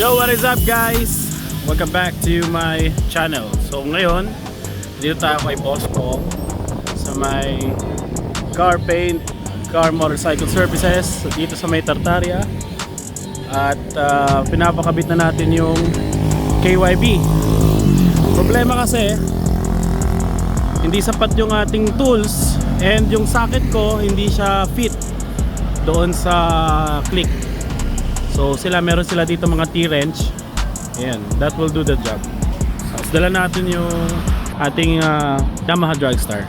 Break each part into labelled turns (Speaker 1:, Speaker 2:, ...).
Speaker 1: Yo, what is up guys? Welcome back to my channel. So ngayon, dito tayo kay Boss Pong sa may car paint, car motorcycle services dito sa may Tartaria. At pinapakabit na natin yung KYB. Problema kasi hindi sapat yung ating tools and yung socket ko hindi siya fit doon sa click. So meron sila dito mga T-wrench. Ayan, that will do the job. So dala natin yung ating Yamaha Dragstar.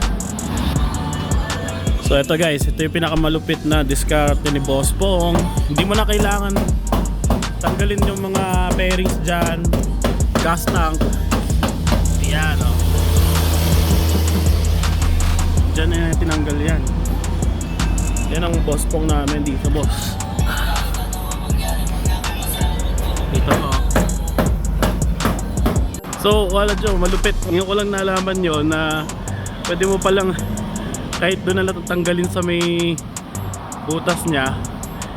Speaker 1: So ito guys, ito yung pinakamalupit na diskarte ni Boss Pong. Hindi mo na kailangan tanggalin yung mga bearings dyan, gas tank. Ayan o, dyan na tinanggal yan. Yan ang Boss Pong namin dito, boss. Dito po. So wala dyan, malupit. Ngayon ko lang nalaman yun na pwede mo palang kahit doon na natatanggalin sa may butas niya,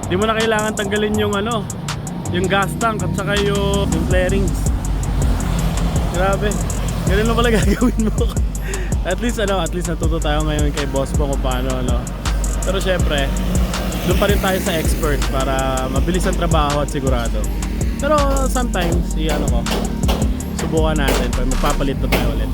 Speaker 1: hindi mo na kailangan tanggalin yung yung gas tank at saka yung bearings. Grabe, ganun lang pala gagawin mo. At least natuto tayo ngayon kay Boss Pong kung paano Pero syempre doon pa rin tayo sa expert para mabilis ang trabaho at sigurado. Pero sometimes subukan natin pag magpapalit na tayo ulit.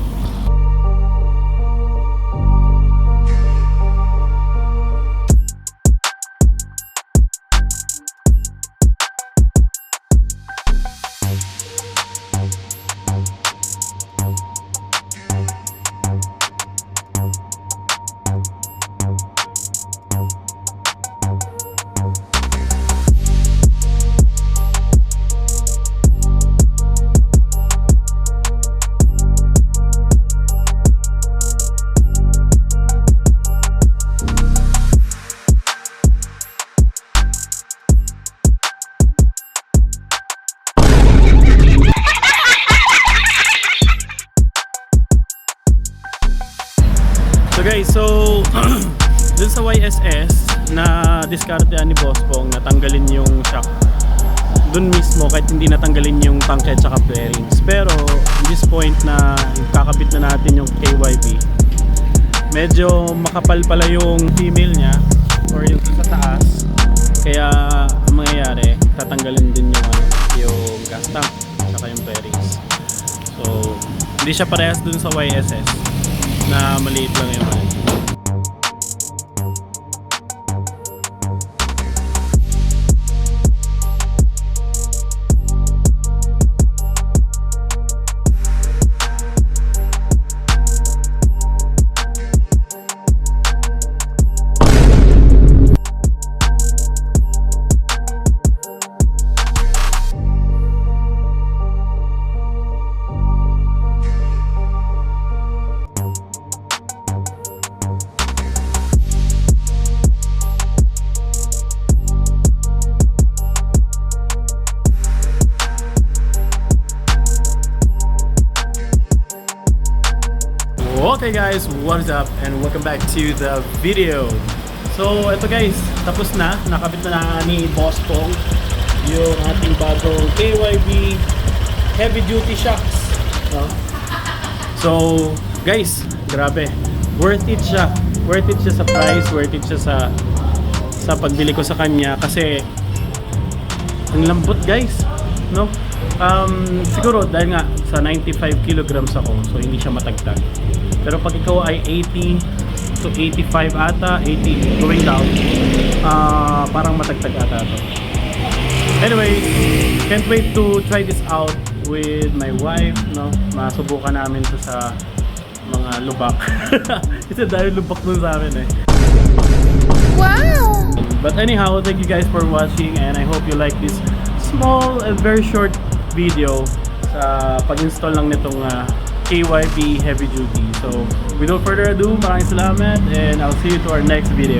Speaker 1: Okay, so dun sa YSS na diskartean ni Boss Pong, natanggalin yung shock dun mismo kahit hindi natanggalin yung tank at saka bearings. Pero in this point na kakabit na natin yung KYB, medyo makapal pala yung female niya or yung sa taas, kaya ang mangyayari tatanggalin din yung gas tank at saka yung bearings. So hindi siya parehas dun sa YSS na maliit lang yung Okay guys, what is up and welcome back to the video. So ito guys, tapos na, nakabit na ni Boss Pong yung ating bagong KYB heavy duty shocks. So guys, grabe, worth it siya sa price, worth it siya sa pagbili ko sa kanya kasi ang lambot guys, siguro dahil nga sa 95 kilograms ako, so hindi siya matagtag. Pero pag ikaw ay 80 to 85 ata, 80 going down, parang matagtag ata to. Anyway, can't wait to try this out with my wife, masubukan namin to sa mga lubak. Kasi dahil lubak dun sa amin Wow! But anyhow, thank you guys for watching and I hope you like this small and very short video sa pag-install lang nitong KYB heavy duty. So without further ado, maraming salamat and I'll see you to our next video.